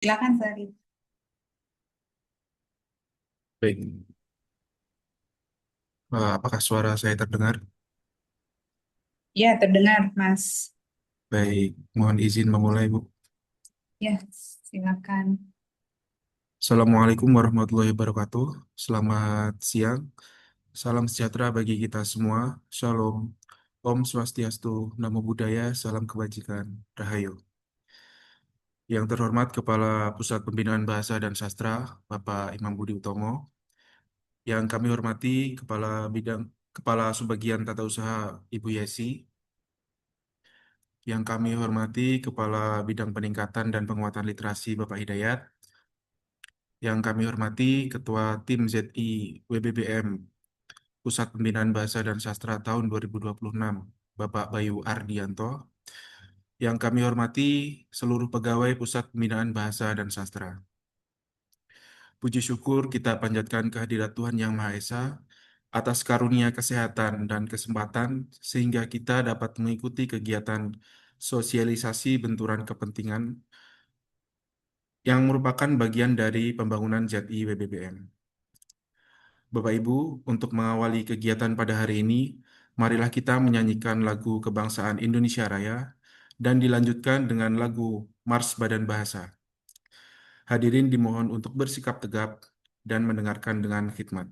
Silakan, Sari. Baik, apakah suara saya terdengar? Ya, terdengar, Mas. Baik, mohon izin memulai, Bu. Ya, silakan. Assalamualaikum warahmatullahi wabarakatuh. Selamat siang. Salam sejahtera bagi kita semua. Shalom. Om Swastiastu, Namo Buddhaya, Salam Kebajikan, Rahayu. Yang terhormat Kepala Pusat Pembinaan Bahasa dan Sastra, Bapak Imam Budi Utomo. Yang kami hormati Kepala Subbagian Tata Usaha Ibu Yesi. Yang kami hormati Kepala Bidang Peningkatan dan Penguatan Literasi Bapak Hidayat, yang kami hormati Ketua Tim ZI WBBM Pusat Pembinaan Bahasa dan Sastra tahun 2026 Bapak Bayu Ardianto, yang kami hormati seluruh pegawai Pusat Pembinaan Bahasa dan Sastra. Puji syukur kita panjatkan kehadirat Tuhan Yang Maha Esa atas karunia kesehatan dan kesempatan sehingga kita dapat mengikuti kegiatan sosialisasi benturan kepentingan yang merupakan bagian dari pembangunan ZI WBBM. Bapak Ibu, untuk mengawali kegiatan pada hari ini, marilah kita menyanyikan lagu Kebangsaan Indonesia Raya dan dilanjutkan dengan lagu Mars Badan Bahasa. Hadirin dimohon untuk bersikap tegap dan mendengarkan dengan khidmat.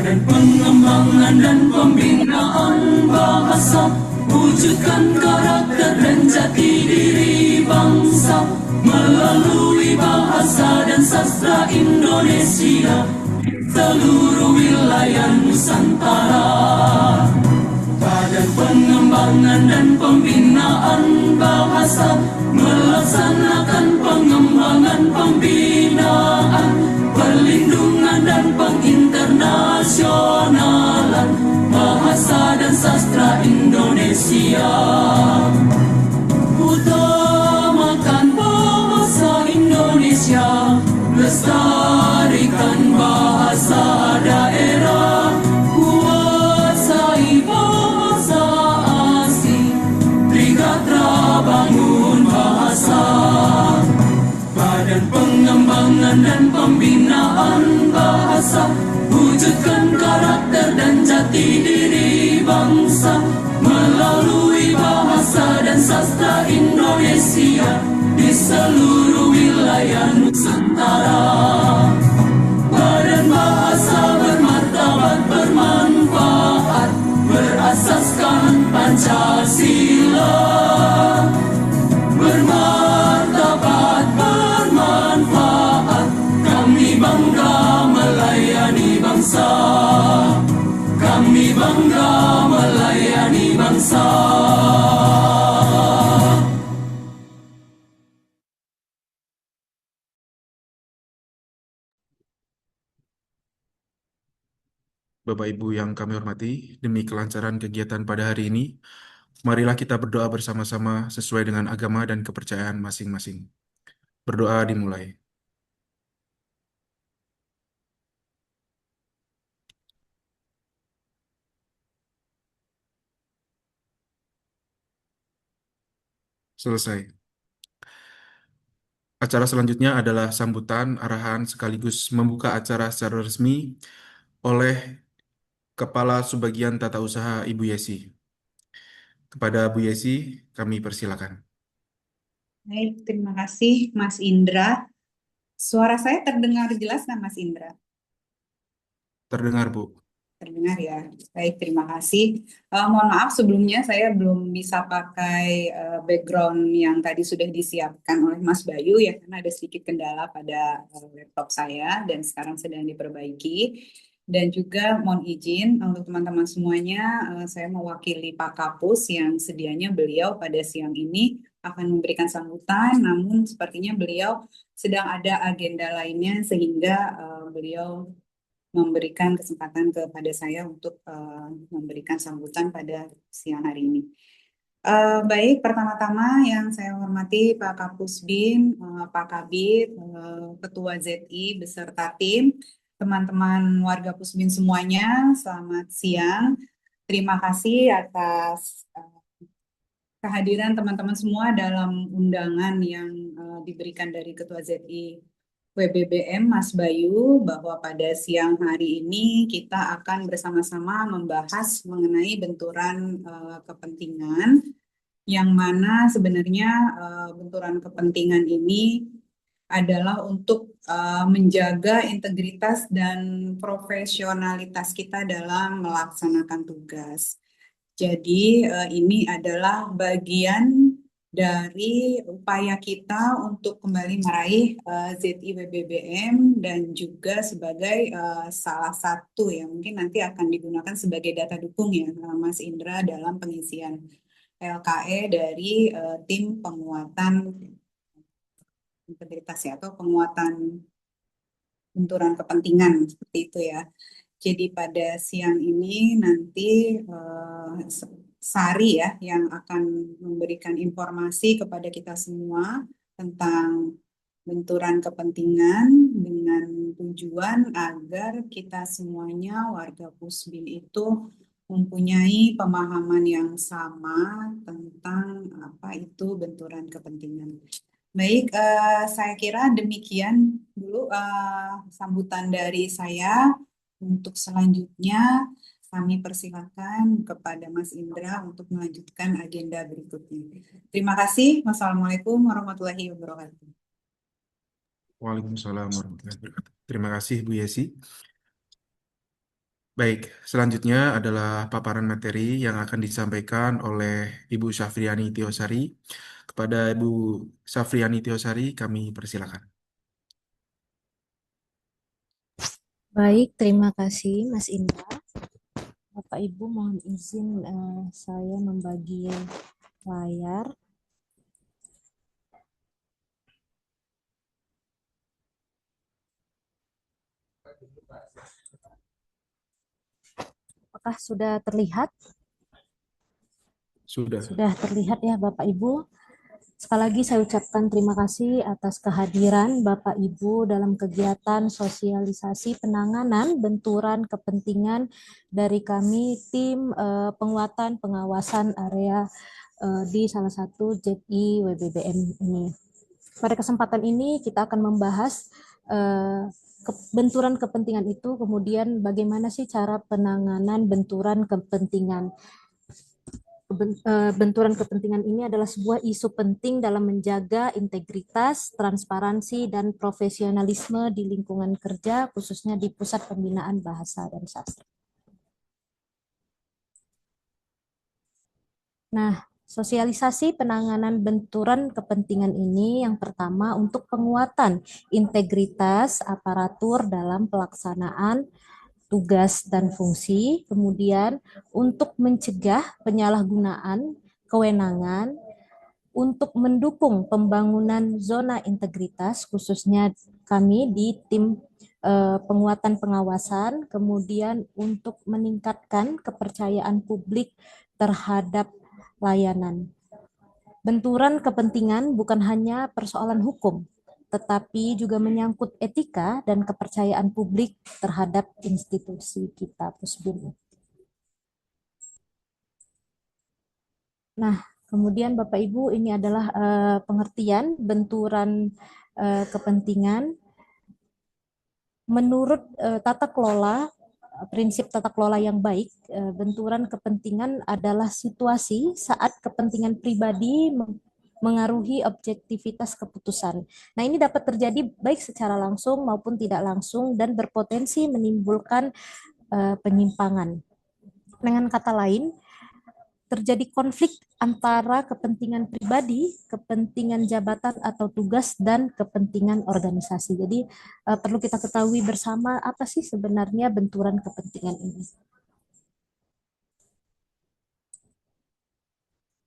Badan Pengembangan dan Pembinaan Bahasa, wujudkan karakter dan jati diri bangsa melalui bahasa dan sastra Indonesia seluruh wilayah Nusantara. Badan Pengembangan dan Pembinaan Bahasa melaksanakan pengembangan pembinaan, perlindungan dan penginternasionalan bahasa dan sastra Indonesia. Utamakan bahasa Indonesia, lestarikan bahasa daerah, kuasai bahasa asing, Trigatra bangun bahasa. Badan Pengembangan dan Pembinaan Bahasa, wujudkan karakter dan jati diri bangsa melalui bahasa dan sastra Indonesia di seluruh wilayah Nusantara. Badan bahasa bermartabat bermanfaat, berasaskan Pancasila. Bermartabat bermanfaat, kami bangga melayani bangsa. Kami bangga melayani bangsa. Bapak Ibu yang kami hormati, demi kelancaran kegiatan pada hari ini, marilah kita berdoa bersama-sama sesuai dengan agama dan kepercayaan masing-masing. Berdoa dimulai. Selesai. Acara selanjutnya adalah sambutan, arahan, sekaligus membuka acara secara resmi oleh Kepala Subbagian Tata Usaha Ibu Yesi. Kepada Bu Yesi, kami persilakan. Baik, terima kasih Mas Indra. Suara saya terdengar jelas nggak Mas Indra? Terdengar, Bu. Terdengar ya. Baik, terima kasih. Mohon maaf sebelumnya saya belum bisa pakai background yang tadi sudah disiapkan oleh Mas Bayu ya, karena ada sedikit kendala pada laptop saya dan sekarang sedang diperbaiki. Dan juga mohon izin untuk teman-teman semuanya, saya mewakili Pak Kapus yang sedianya beliau pada siang ini akan memberikan sambutan, namun sepertinya beliau sedang ada agenda lainnya sehingga beliau memberikan kesempatan kepada saya untuk memberikan sambutan pada siang hari ini. Baik, pertama-tama yang saya hormati Pak Kapus BIM, Pak Kabid, Ketua ZI beserta tim, teman-teman warga Pusbin semuanya, selamat siang. Terima kasih atas kehadiran teman-teman semua dalam undangan yang diberikan dari Ketua ZI WBBM Mas Bayu, bahwa pada siang hari ini kita akan bersama-sama membahas mengenai benturan kepentingan, yang mana sebenarnya benturan kepentingan ini adalah untuk menjaga integritas dan profesionalitas kita dalam melaksanakan tugas. Jadi ini adalah bagian dari upaya kita untuk kembali meraih ZI WBBM dan juga sebagai salah satu yang mungkin nanti akan digunakan sebagai data dukung ya Mas Indra dalam pengisian LKE dari tim penguatan integritas ya, atau penguatan benturan kepentingan seperti itu ya. Jadi pada siang ini nanti Sari ya yang akan memberikan informasi kepada kita semua tentang benturan kepentingan dengan tujuan agar kita semuanya warga Pusbin itu mempunyai pemahaman yang sama tentang apa itu benturan kepentingan. Baik, saya kira demikian dulu sambutan dari saya. Untuk selanjutnya, kami persilakan kepada Mas Indra untuk melanjutkan agenda berikutnya. Terima kasih. Wassalamualaikum warahmatullahi wabarakatuh. Waalaikumsalam warahmatullahi wabarakatuh. Terima kasih, Bu Yesi. Baik, selanjutnya adalah paparan materi yang akan disampaikan oleh Ibu Syafriani Tiosari. Kepada Ibu Syafriani Tiosari, kami persilakan. Baik, terima kasih Mas Indra. Bapak Ibu mohon izin saya membagi layar. Apakah sudah terlihat? Sudah. Sudah terlihat ya Bapak Ibu. Sekali lagi saya ucapkan terima kasih atas kehadiran Bapak Ibu dalam kegiatan sosialisasi penanganan benturan kepentingan dari kami tim penguatan pengawasan area di salah satu ZI WBBM ini. Pada kesempatan ini kita akan membahas benturan kepentingan itu, kemudian bagaimana sih cara penanganan benturan kepentingan. benturan kepentingan ini adalah sebuah isu penting dalam menjaga integritas, transparansi, dan profesionalisme di lingkungan kerja, khususnya di Pusat Pembinaan Bahasa dan Sastra. Nah, sosialisasi penanganan benturan kepentingan ini yang pertama untuk penguatan integritas aparatur dalam pelaksanaan tugas dan fungsi, kemudian untuk mencegah penyalahgunaan kewenangan, untuk mendukung pembangunan zona integritas, khususnya kami di tim penguatan pengawasan, kemudian untuk meningkatkan kepercayaan publik terhadap layanan. Benturan kepentingan bukan hanya persoalan hukum, tetapi juga menyangkut etika dan kepercayaan publik terhadap institusi kita, Pusbin. Nah, kemudian Bapak Ibu, ini adalah pengertian benturan kepentingan. Menurut tata kelola, prinsip tata kelola yang baik, benturan kepentingan adalah situasi saat kepentingan pribadi mengaruhi objektivitas keputusan. Nah, ini dapat terjadi baik secara langsung maupun tidak langsung dan berpotensi menimbulkan penyimpangan. Dengan kata lain, terjadi konflik antara kepentingan pribadi, kepentingan jabatan atau tugas, dan kepentingan organisasi. Jadi perlu kita ketahui bersama apa sih sebenarnya benturan kepentingan ini.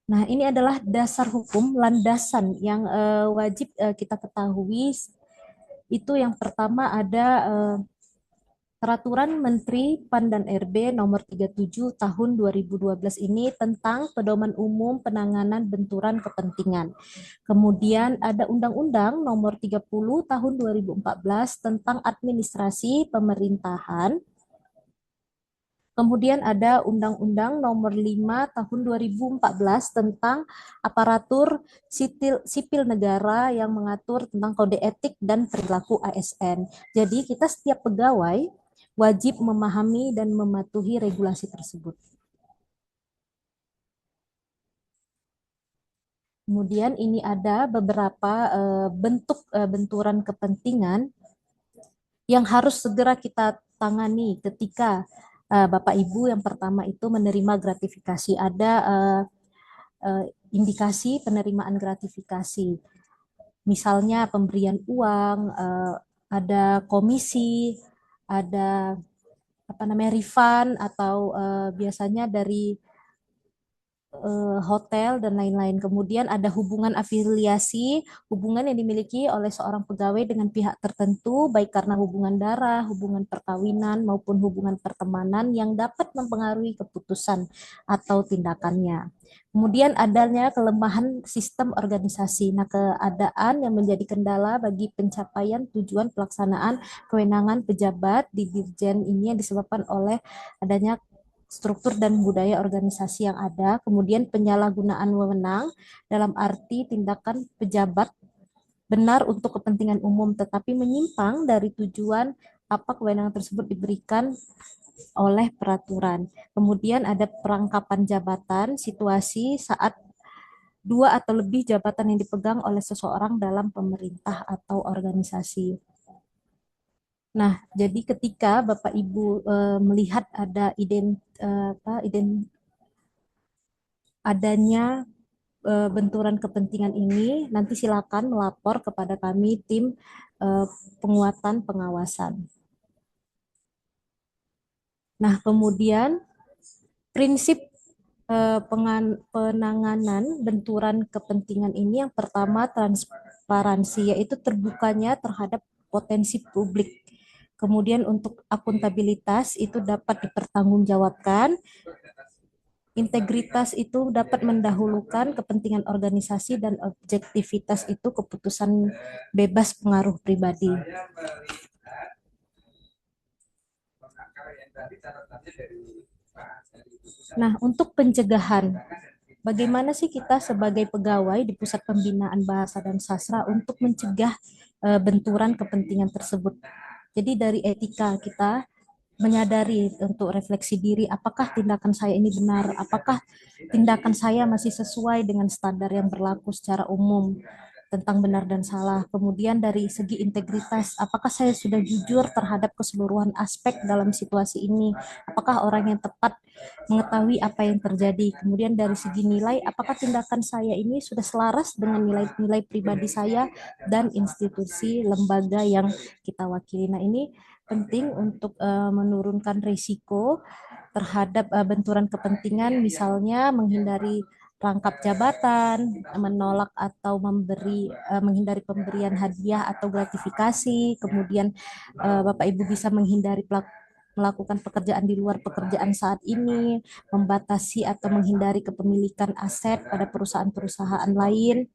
Nah, ini adalah dasar hukum, landasan yang wajib kita ketahui. Itu yang pertama ada Peraturan Menteri PAN dan RB nomor 37 tahun 2012 ini tentang pedoman umum penanganan benturan kepentingan. Kemudian ada Undang-Undang nomor 30 tahun 2014 tentang administrasi pemerintahan. Kemudian ada Undang-Undang nomor 5 tahun 2014 tentang aparatur sipil negara yang mengatur tentang kode etik dan perilaku ASN. Jadi kita setiap pegawai wajib memahami dan mematuhi regulasi tersebut. Kemudian ini ada beberapa bentuk benturan kepentingan yang harus segera kita tangani ketika Bapak Ibu yang pertama itu menerima gratifikasi. Ada indikasi penerimaan gratifikasi. Misalnya pemberian uang, ada komisi, ada refund atau biasanya dari hotel dan lain-lain. Kemudian ada hubungan afiliasi, hubungan yang dimiliki oleh seorang pegawai dengan pihak tertentu, baik karena hubungan darah, hubungan perkawinan, maupun hubungan pertemanan yang dapat mempengaruhi keputusan atau tindakannya. Kemudian adanya kelemahan sistem organisasi. Nah, keadaan yang menjadi kendala bagi pencapaian tujuan pelaksanaan kewenangan pejabat di Dirjen ini yang disebabkan oleh adanya struktur dan budaya organisasi yang ada, kemudian penyalahgunaan wewenang dalam arti tindakan pejabat benar untuk kepentingan umum tetapi menyimpang dari tujuan apa kewenangan tersebut diberikan oleh peraturan. Kemudian ada perangkapan jabatan, situasi saat dua atau lebih jabatan yang dipegang oleh seseorang dalam pemerintah atau organisasi. Nah, jadi ketika Bapak Ibu melihat ada adanya benturan kepentingan ini, nanti silakan melapor kepada kami tim penguatan pengawasan. Nah, kemudian prinsip penanganan benturan kepentingan ini yang pertama transparansi, yaitu terbukanya terhadap potensi publik. Kemudian untuk akuntabilitas itu dapat dipertanggungjawabkan. Integritas itu dapat mendahulukan kepentingan organisasi dan objektivitas itu keputusan bebas pengaruh pribadi. Nah, untuk pencegahan, bagaimana sih kita sebagai pegawai di Pusat Pembinaan Bahasa dan Sastra untuk mencegah benturan kepentingan tersebut? Jadi dari etika kita menyadari untuk refleksi diri, apakah tindakan saya ini benar, apakah tindakan saya masih sesuai dengan standar yang berlaku secara umum tentang benar dan salah. Kemudian dari segi integritas, apakah saya sudah jujur terhadap keseluruhan aspek dalam situasi ini? Apakah orang yang tepat mengetahui apa yang terjadi? Kemudian dari segi nilai, apakah tindakan saya ini sudah selaras dengan nilai-nilai pribadi saya dan institusi lembaga yang kita wakili? Nah, ini penting untuk menurunkan risiko terhadap benturan kepentingan, misalnya menghindari rangkap jabatan, menolak atau menghindari pemberian hadiah atau gratifikasi, kemudian Bapak Ibu bisa menghindari melakukan pekerjaan di luar pekerjaan saat ini, membatasi atau menghindari kepemilikan aset pada perusahaan-perusahaan lain.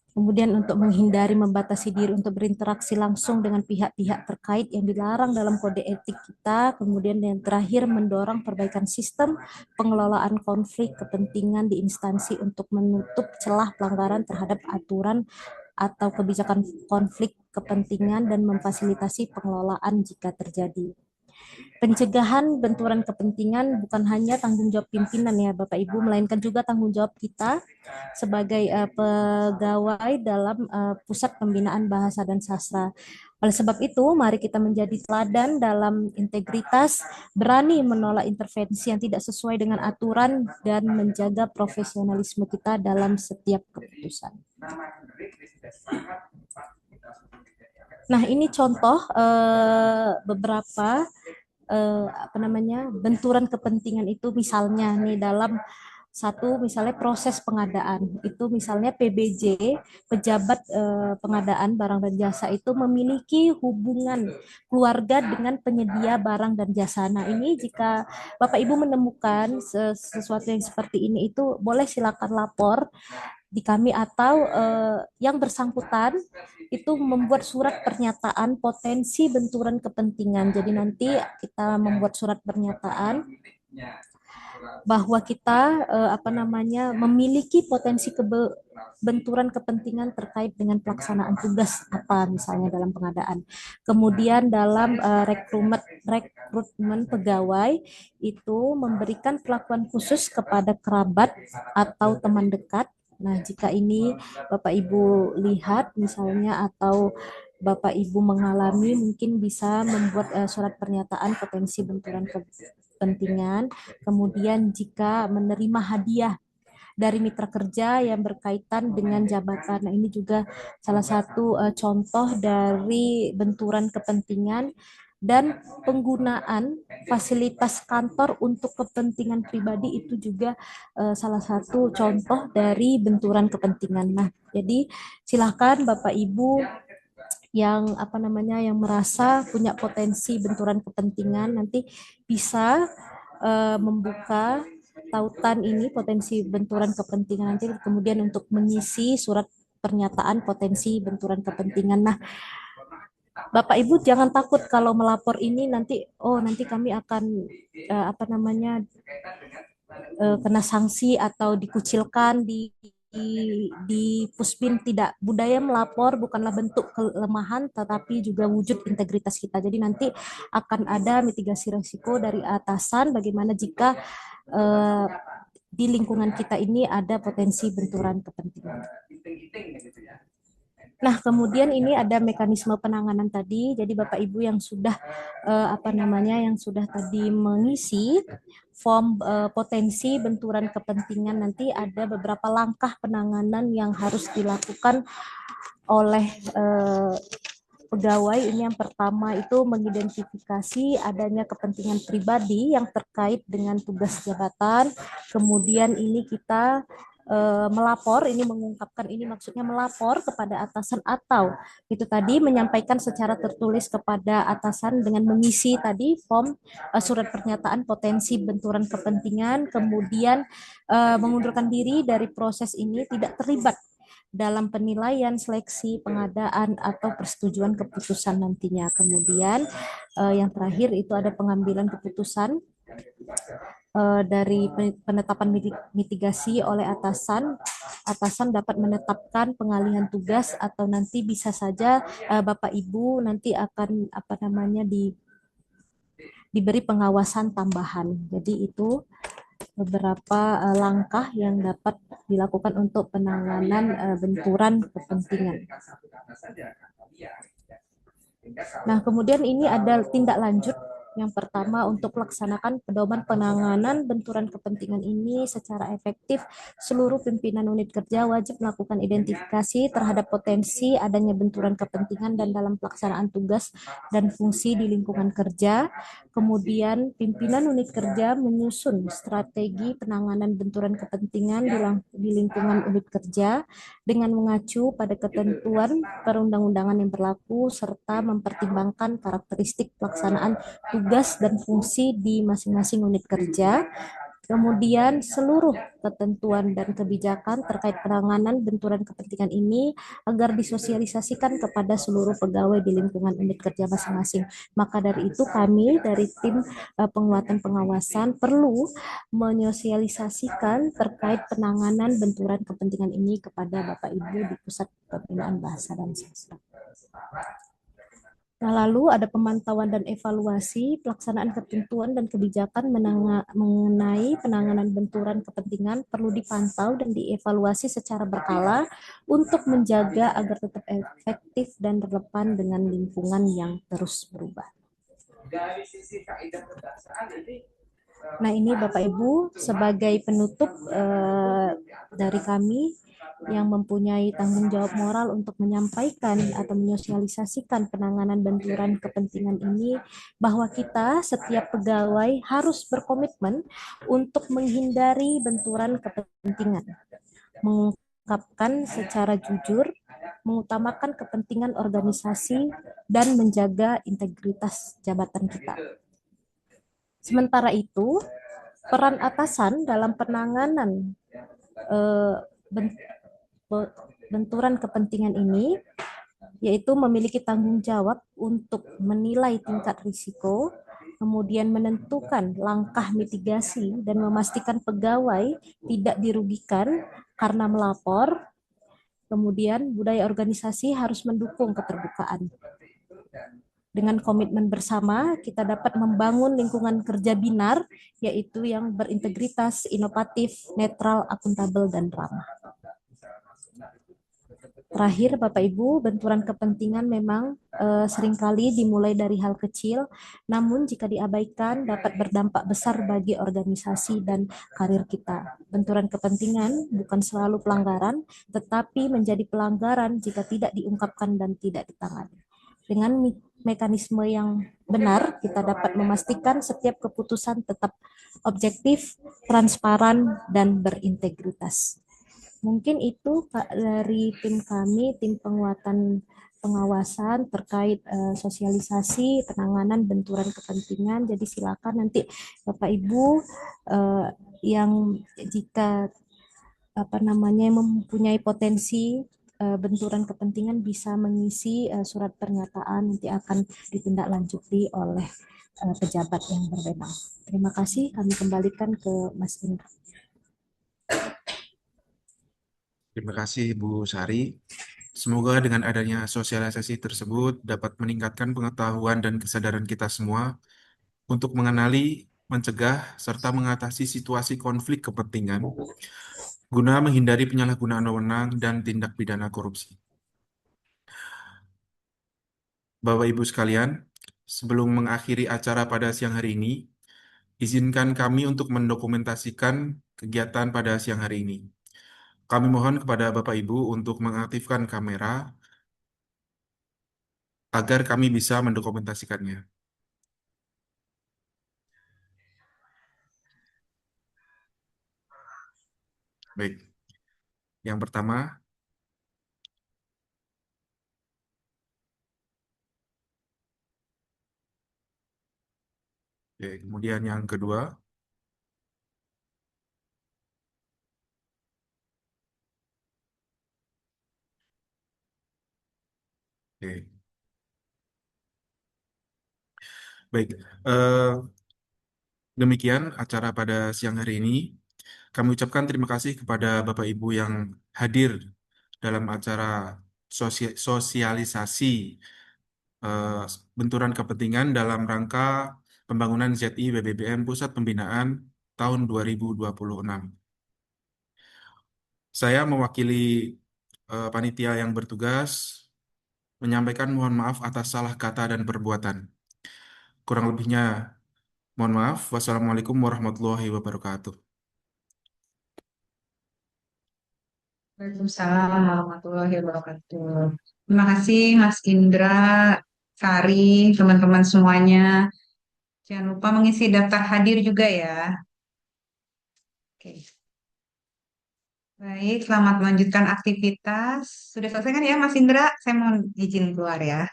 Kemudian untuk menghindari membatasi diri untuk berinteraksi langsung dengan pihak-pihak terkait yang dilarang dalam kode etik kita. Kemudian yang terakhir mendorong perbaikan sistem pengelolaan konflik kepentingan di instansi untuk menutup celah pelanggaran terhadap aturan atau kebijakan konflik kepentingan dan memfasilitasi pengelolaan jika terjadi. Pencegahan benturan kepentingan bukan hanya tanggung jawab pimpinan ya Bapak Ibu, melainkan juga tanggung jawab kita sebagai pegawai dalam Pusat Pembinaan Bahasa dan Sastra. Oleh sebab itu, mari kita menjadi teladan dalam integritas, berani menolak intervensi yang tidak sesuai dengan aturan, dan menjaga profesionalisme kita dalam setiap keputusan. Nah, ini contoh beberapa benturan kepentingan itu, misalnya nih dalam misalnya proses pengadaan itu, misalnya PBJ, pejabat pengadaan barang dan jasa itu memiliki hubungan keluarga dengan penyedia barang dan jasa. Nah, ini jika Bapak Ibu menemukan sesuatu yang seperti ini, itu boleh silakan lapor di kami, atau yang bersangkutan itu membuat surat pernyataan potensi benturan kepentingan. Jadi nanti kita membuat surat pernyataan bahwa kita memiliki potensi benturan kepentingan terkait dengan pelaksanaan tugas apa misalnya dalam pengadaan. Kemudian dalam rekrutmen pegawai itu memberikan perlakuan khusus kepada kerabat atau teman dekat. Nah, jika ini Bapak Ibu lihat misalnya, atau Bapak Ibu mengalami, mungkin bisa membuat surat pernyataan potensi benturan kepentingan. Kemudian jika menerima hadiah dari mitra kerja yang berkaitan dengan jabatan. Nah, ini juga salah satu contoh dari benturan kepentingan. Dan penggunaan fasilitas kantor untuk kepentingan pribadi itu juga salah satu contoh dari benturan kepentingan. Nah, jadi silakan Bapak Ibu yang yang merasa punya potensi benturan kepentingan nanti bisa membuka tautan ini potensi benturan kepentingan nanti, kemudian untuk mengisi surat pernyataan potensi benturan kepentingan. Nah, Bapak Ibu jangan takut kalau melapor ini nanti kami akan kena sanksi atau dikucilkan di Puspin. Tidak, budaya melapor bukanlah bentuk kelemahan tetapi juga wujud integritas kita. Jadi nanti akan ada mitigasi risiko dari atasan bagaimana jika di lingkungan kita ini ada potensi benturan kepentingan. Nah, kemudian ini ada mekanisme penanganan tadi. Jadi Bapak Ibu yang sudah yang sudah tadi mengisi form potensi benturan kepentingan, nanti ada beberapa langkah penanganan yang harus dilakukan oleh pegawai. Ini yang pertama itu mengidentifikasi adanya kepentingan pribadi yang terkait dengan tugas jabatan. Kemudian ini kita melapor, ini mengungkapkan, ini maksudnya melapor kepada atasan, atau itu tadi menyampaikan secara tertulis kepada atasan dengan mengisi tadi form surat pernyataan potensi benturan kepentingan, kemudian mengundurkan diri dari proses ini, tidak terlibat dalam penilaian, seleksi, pengadaan, atau persetujuan keputusan nantinya. Kemudian yang terakhir itu ada pengambilan keputusan dari penetapan mitigasi oleh atasan dapat menetapkan pengalihan tugas atau nanti bisa saja Bapak Ibu nanti akan apa namanya diberi pengawasan tambahan. Jadi itu beberapa langkah yang dapat dilakukan untuk penanganan benturan kepentingan. Nah, kemudian ini ada tindak lanjut. Yang pertama, untuk melaksanakan pedoman penanganan benturan kepentingan ini secara efektif, seluruh pimpinan unit kerja wajib melakukan identifikasi terhadap potensi adanya benturan kepentingan dan dalam pelaksanaan tugas dan fungsi di lingkungan kerja. Kemudian, pimpinan unit kerja menyusun strategi penanganan benturan kepentingan di lingkungan unit kerja dengan mengacu pada ketentuan perundang-undangan yang berlaku serta mempertimbangkan karakteristik pelaksanaan tugas dan fungsi di masing-masing unit kerja. Kemudian seluruh ketentuan dan kebijakan terkait penanganan benturan kepentingan ini agar disosialisasikan kepada seluruh pegawai di lingkungan unit kerja masing-masing. Maka dari itu kami dari tim penguatan pengawasan perlu menyosialisasikan terkait penanganan benturan kepentingan ini kepada Bapak Ibu di Pusat Pembinaan Bahasa dan Sastra. Nah, lalu ada pemantauan dan evaluasi pelaksanaan ketentuan dan kebijakan mengenai penanganan benturan kepentingan perlu dipantau dan dievaluasi secara berkala untuk menjaga agar tetap efektif dan relevan dengan lingkungan yang terus berubah. Nah, ini Bapak Ibu sebagai penutup dari kami yang mempunyai tanggung jawab moral untuk menyampaikan atau menyosialisasikan penanganan benturan kepentingan ini, bahwa kita setiap pegawai harus berkomitmen untuk menghindari benturan kepentingan, mengungkapkan secara jujur, mengutamakan kepentingan organisasi, dan menjaga integritas jabatan kita. Sementara itu, peran atasan dalam penanganan benturan kepentingan ini yaitu memiliki tanggung jawab untuk menilai tingkat risiko, kemudian menentukan langkah mitigasi dan memastikan pegawai tidak dirugikan karena melapor. Kemudian budaya organisasi harus mendukung keterbukaan. Dengan komitmen bersama, kita dapat membangun lingkungan kerja binar, yaitu yang berintegritas, inovatif, netral, akuntabel, dan ramah. Terakhir, Bapak Ibu, benturan kepentingan memang seringkali dimulai dari hal kecil, namun jika diabaikan dapat berdampak besar bagi organisasi dan karir kita. Benturan kepentingan bukan selalu pelanggaran, tetapi menjadi pelanggaran jika tidak diungkapkan dan tidak ditangani. Dengan mekanisme yang benar, kita dapat memastikan setiap keputusan tetap objektif, transparan, dan berintegritas. Mungkin itu Pak dari tim kami, tim penguatan pengawasan terkait sosialisasi penanganan benturan kepentingan. Jadi silakan nanti Bapak Ibu yang jika mempunyai potensi benturan kepentingan bisa mengisi surat pernyataan, nanti akan ditindaklanjuti oleh pejabat yang berwenang. Terima kasih, kami kembalikan ke Mas Indra. Terima kasih Bu Sari. Semoga dengan adanya sosialisasi tersebut dapat meningkatkan pengetahuan dan kesadaran kita semua untuk mengenali, mencegah, serta mengatasi situasi konflik kepentingan guna menghindari penyalahgunaan wewenang dan tindak pidana korupsi. Bapak Ibu sekalian, sebelum mengakhiri acara pada siang hari ini, izinkan kami untuk mendokumentasikan kegiatan pada siang hari ini. Kami mohon kepada Bapak Ibu untuk mengaktifkan kamera agar kami bisa mendokumentasikannya. Baik. Yang pertama, kemudian yang kedua, oke. Baik. Demikian acara pada siang hari ini. Kami ucapkan terima kasih kepada Bapak Ibu yang hadir dalam acara sosialisasi eh, benturan kepentingan dalam rangka pembangunan ZI WBBM Pusat Pembinaan tahun 2026. Saya mewakili panitia yang bertugas menyampaikan mohon maaf atas salah kata dan perbuatan. Kurang lebihnya mohon maaf. Wassalamualaikum warahmatullahi wabarakatuh. Waalaikumsalam warahmatullahi wabarakatuh. Terima kasih Mas Indra, Sari, teman-teman semuanya. Jangan lupa mengisi daftar hadir juga ya. Oke. Baik, selamat melanjutkan aktivitas. Sudah selesai kan ya Mas Indra? Saya mau izin keluar ya.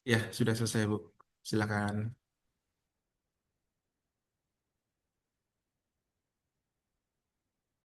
Ya, sudah selesai, Bu. Silakan.